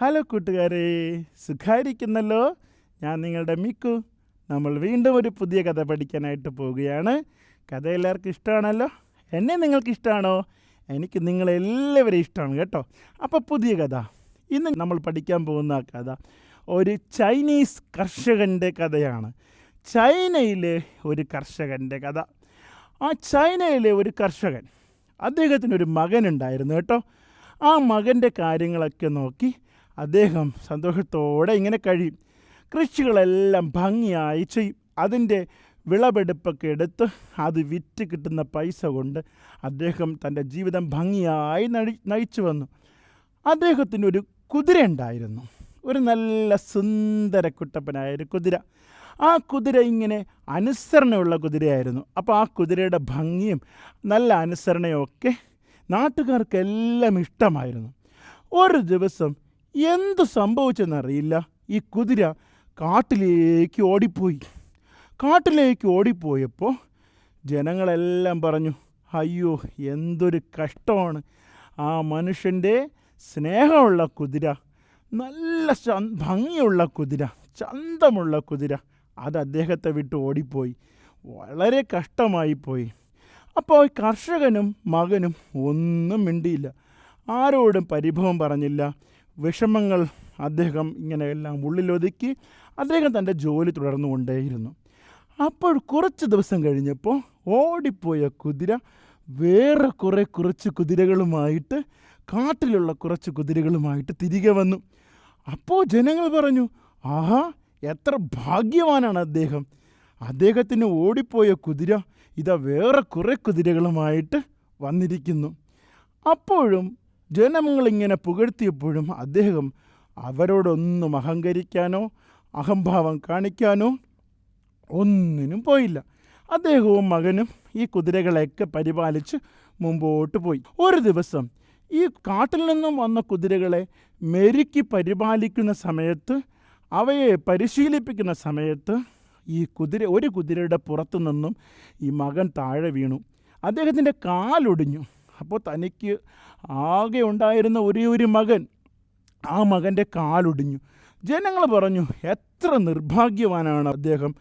Hello കൂട്ടുകാരെ, സുഖായിരിക്കുന്നല്ലോ. ഞാൻ നിങ്ങളുടെ മിക്കു. നമ്മൾ വീണ്ടും ഒരു പുതിയ കഥ പഠിക്കാനായിട്ട് പോവുകയാണ്. കഥ എല്ലാവർക്കും ഇഷ്ടമാണല്ലോ. എന്നെ നിങ്ങൾക്ക് ഇഷ്ടമാണോ? എനിക്ക് നിങ്ങളെല്ലാവരും ഇഷ്ടമാണ് കേട്ടോ. അപ്പോൾ പുതിയ കഥ. ഇന്ന് നമ്മൾ പഠിക്കാൻ പോകുന്ന കഥ ഒരു ചൈനീസ് കർഷകൻ്റെ കഥയാണ്. ചൈനയിലെ ഒരു കർഷകൻ്റെ കഥ. ആ ചൈനയിലെ ഒരു കർഷകൻ, അദ്ദേഹത്തിനൊരു മകനുണ്ടായിരുന്നു കേട്ടോ. ആ മകൻ്റെ കാര്യങ്ങളൊക്കെ നോക്കി അദ്ദേഹം സന്തോഷത്തോടെ ഇങ്ങനെ കഴിയും. കൃഷികളെല്ലാം ഭംഗിയായി ചെയ്യും. അതിൻ്റെ വിളവെടുപ്പൊക്കെ എടുത്ത് അത് വിറ്റ് കിട്ടുന്ന പൈസ കൊണ്ട് അദ്ദേഹം തൻ്റെ ജീവിതം ഭംഗിയായി നയിച്ചു വന്നു. അദ്ദേഹത്തിനൊരു കുതിര ഉണ്ടായിരുന്നു, ഒരു നല്ല സുന്ദര കുട്ടപ്പനായൊരു കുതിര. ആ കുതിര ഇങ്ങനെ അനുസരണയുള്ള കുതിരയായിരുന്നു. അപ്പോൾ ആ കുതിരയുടെ ഭംഗിയും നല്ല അനുസരണയും ഒക്കെ നാട്ടുകാർക്കെല്ലാം ഇഷ്ടമായിരുന്നു. ഒരു ദിവസം എന്തു സംഭവിച്ചെന്നറിയില്ല, ഈ കുതിര കാട്ടിലേക്ക് ഓടിപ്പോയപ്പോൾ ജനങ്ങളെല്ലാം പറഞ്ഞു, അയ്യോ എന്തൊരു കഷ്ടമാണ്, ആ മനുഷ്യൻ്റെ സ്നേഹമുള്ള കുതിര, നല്ല ഭംഗിയുള്ള കുതിര, ചന്തമുള്ള കുതിര, അത് അദ്ദേഹത്തെ വിട്ട് ഓടിപ്പോയി, വളരെ കഷ്ടമായിപ്പോയി. അപ്പോൾ കർഷകനും മകനും ഒന്നും മിണ്ടിയില്ല, ആരോടും പരിഭവം പറഞ്ഞില്ല. വിഷമങ്ങൾ അദ്ദേഹം ഇങ്ങനെയെല്ലാം ഉള്ളിലൊതുക്കി അദ്ദേഹം തൻ്റെ ജോലി തുടർന്നുകൊണ്ടേയിരുന്നു. അപ്പോൾ കുറച്ച് ദിവസം കഴിഞ്ഞപ്പോൾ ഓടിപ്പോയ കുതിര വേറെ കുറച്ച് കുതിരകളുമായിട്ട്, കാട്ടിലുള്ള കുറച്ച് കുതിരകളുമായിട്ട് തിരികെ വന്നു. അപ്പോൾ ജനങ്ങൾ പറഞ്ഞു, ആഹാ എത്ര ഭാഗ്യവാനാണ് അദ്ദേഹം, അദ്ദേഹത്തിന് ഓടിപ്പോയ കുതിര ഇതാ വേറെ കുതിരകളുമായിട്ട് വന്നിരിക്കുന്നു. അപ്പോഴും ജനങ്ങളിങ്ങനെ പുകഴ്ത്തിയപ്പോഴും അദ്ദേഹം അവരോടൊന്നും അഹങ്കരിക്കാനോ അഹംഭാവം കാണിക്കാനോ ഒന്നിനും പോയില്ല. അദ്ദേഹവും മകനും ഈ കുതിരകളെയൊക്കെ പരിപാലിച്ച് മുമ്പോട്ട് പോയി. ഒരു ദിവസം ഈ കാട്ടിൽ നിന്നും വന്ന കുതിരകളെ മെരുക്കി പരിപാലിക്കുന്ന സമയത്ത്, അവയെ പരിശീലിപ്പിക്കുന്ന സമയത്ത് ഒരു കുതിരയുടെ പുറത്തു നിന്നും ഈ മകൻ താഴെ വീണു. അദ്ദേഹത്തിൻ്റെ കാലൊടിഞ്ഞു. അപ്പോൾ തനിക്ക് ആകെ ഉണ്ടായിരുന്ന ഒരു മകൻ, ആ മകൻ്റെ കാലൊടിഞ്ഞു. ജനങ്ങൾ പറഞ്ഞു, എത്ര നിർഭാഗ്യവാനാണ് അദ്ദേഹം,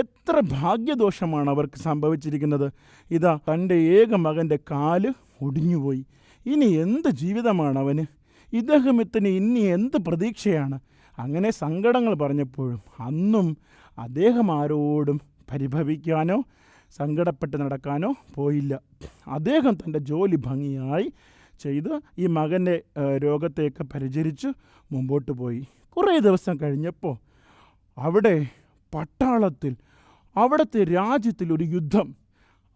എത്ര ഭാഗ്യദോഷമാണ് അവർക്ക് സംഭവിച്ചിരിക്കുന്നത്. ഇതാ തൻ്റെ ഏക മകൻ്റെ കാല് ഒടിഞ്ഞുപോയി, ഇനി എന്ത് ജീവിതമാണ് അവന്, ഇദ്ദേഹത്തിന് ഇനി എന്ത് പ്രതീക്ഷയാണ്. അങ്ങനെ സങ്കടങ്ങൾ പറഞ്ഞപ്പോഴും അന്നും അദ്ദേഹം ആരോടും പരിഭവിക്കാനോ സങ്കടപ്പെട്ട് നടക്കാനോ പോയില്ല. അദ്ദേഹം തൻ്റെ ജോലി ഭംഗിയായി ചെയ്ത് ഈ മകൻ്റെ രോഗത്തെയൊക്കെ പരിചരിച്ച് മുമ്പോട്ട് പോയി. കുറേ ദിവസം കഴിഞ്ഞപ്പോൾ അവിടെ പട്ടാളത്തിൽ, അവിടുത്തെ രാജ്യത്തിലൊരു യുദ്ധം,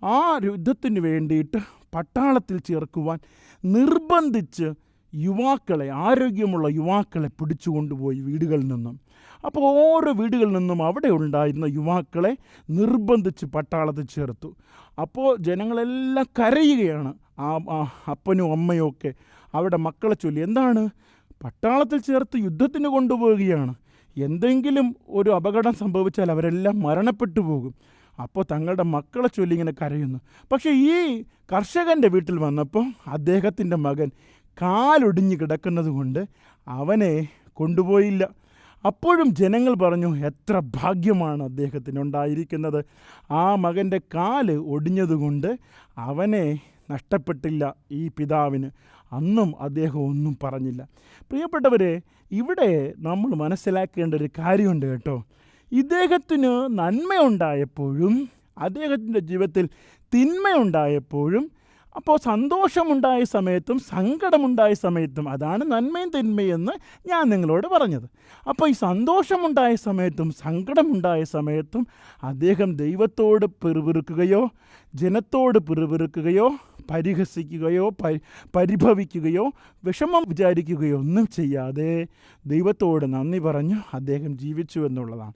ആ യുദ്ധത്തിന് വേണ്ടിയിട്ട് പട്ടാളത്തിൽ ചേർക്കുവാൻ നിർബന്ധിച്ച് ആരോഗ്യമുള്ള യുവാക്കളെ പിടിച്ചുകൊണ്ടുപോയി വീടുകളിൽ നിന്നും. അപ്പോൾ ഓരോ വീടുകളിൽ നിന്നും അവിടെ ഉണ്ടായിരുന്ന യുവാക്കളെ നിർബന്ധിച്ച് പട്ടാളത്തിൽ ചേർത്തു. അപ്പോൾ ജനങ്ങളെല്ലാം കരയുകയാണ്. അപ്പനും അമ്മയും ഒക്കെ അവിടെ മക്കളെ ചൊല്ലി, എന്താണ് പട്ടാളത്തിൽ ചേർത്ത് യുദ്ധത്തിന് കൊണ്ടുപോവുകയാണ്, എന്തെങ്കിലും ഒരു അപകടം സംഭവിച്ചാൽ അവരെല്ലാം മരണപ്പെട്ടു പോകും. അപ്പോൾ തങ്ങളുടെ മക്കളെ ചൊല്ലി ഇങ്ങനെ കരയുന്നു. പക്ഷേ ഈ കർഷകൻ്റെ വീട്ടിൽ വന്നപ്പോൾ അദ്ദേഹത്തിൻ്റെ മകൻ കാലൊടിഞ്ഞ് കിടക്കുന്നത് കൊണ്ട് അവനെ കൊണ്ടുപോയില്ല. അപ്പോഴും ജനങ്ങൾ പറഞ്ഞു, എത്ര ഭാഗ്യമാണ് അദ്ദേഹത്തിനുണ്ടായിരിക്കുന്നത്, ആ മകൻ്റെ കാല് ഒടിഞ്ഞതുകൊണ്ട് അവനെ നഷ്ടപ്പെട്ടില്ല ഈ പിതാവിന്. അന്നും അദ്ദേഹം ഒന്നും പറഞ്ഞില്ല. പ്രിയപ്പെട്ടവരെ, ഇവിടെ നമ്മൾ മനസ്സിലാക്കേണ്ട ഒരു കാര്യമുണ്ട് കേട്ടോ. ഇദ്ദേഹത്തിന് നന്മയുണ്ടായപ്പോഴും അദ്ദേഹത്തിൻ്റെ ജീവിതത്തിൽ തിന്മയുണ്ടായപ്പോഴും, അപ്പോൾ സന്തോഷമുണ്ടായ സമയത്തും സങ്കടമുണ്ടായ സമയത്തും, അതാണ് നന്മയും തിന്മയെന്ന് ഞാൻ നിങ്ങളോട് പറഞ്ഞത്. അപ്പോൾ ഈ സന്തോഷമുണ്ടായ സമയത്തും സങ്കടമുണ്ടായ സമയത്തും അദ്ദേഹം ദൈവത്തോട് പിറുപിറുക്കുകയോ ജനത്തോട് പിറുപിറുക്കുകയോ പരിഹസിക്കുകയോ പരിഭവിക്കുകയോ വിഷമം വിചാരിക്കുകയോ ഒന്നും ചെയ്യാതെ ദൈവത്തോട് നന്ദി പറഞ്ഞു അദ്ദേഹം ജീവിച്ചു എന്നുള്ളതാണ്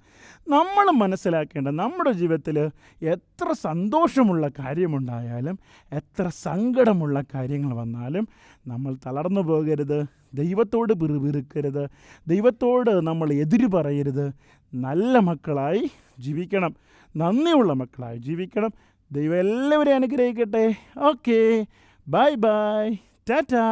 നമ്മൾ മനസ്സിലാക്കേണ്ട. നമ്മുടെ ജീവിതത്തിൽ എത്ര സന്തോഷമുള്ള കാര്യമുണ്ടായാലും എത്ര സങ്കടമുള്ള കാര്യങ്ങൾ വന്നാലും നമ്മൾ തളർന്നു പോകരുത്, ദൈവത്തോട് പിറുപിറുക്കരുത്, ദൈവത്തോട് നമ്മൾ എതിര് പറയരുത്. നല്ല മക്കളായി ജീവിക്കണം, നന്ദിയുള്ള മക്കളായി ജീവിക്കണം. ദൈവം എല്ലാവരെയും അനുഗ്രഹിക്കട്ടെ. Okay, bye bye, Tata.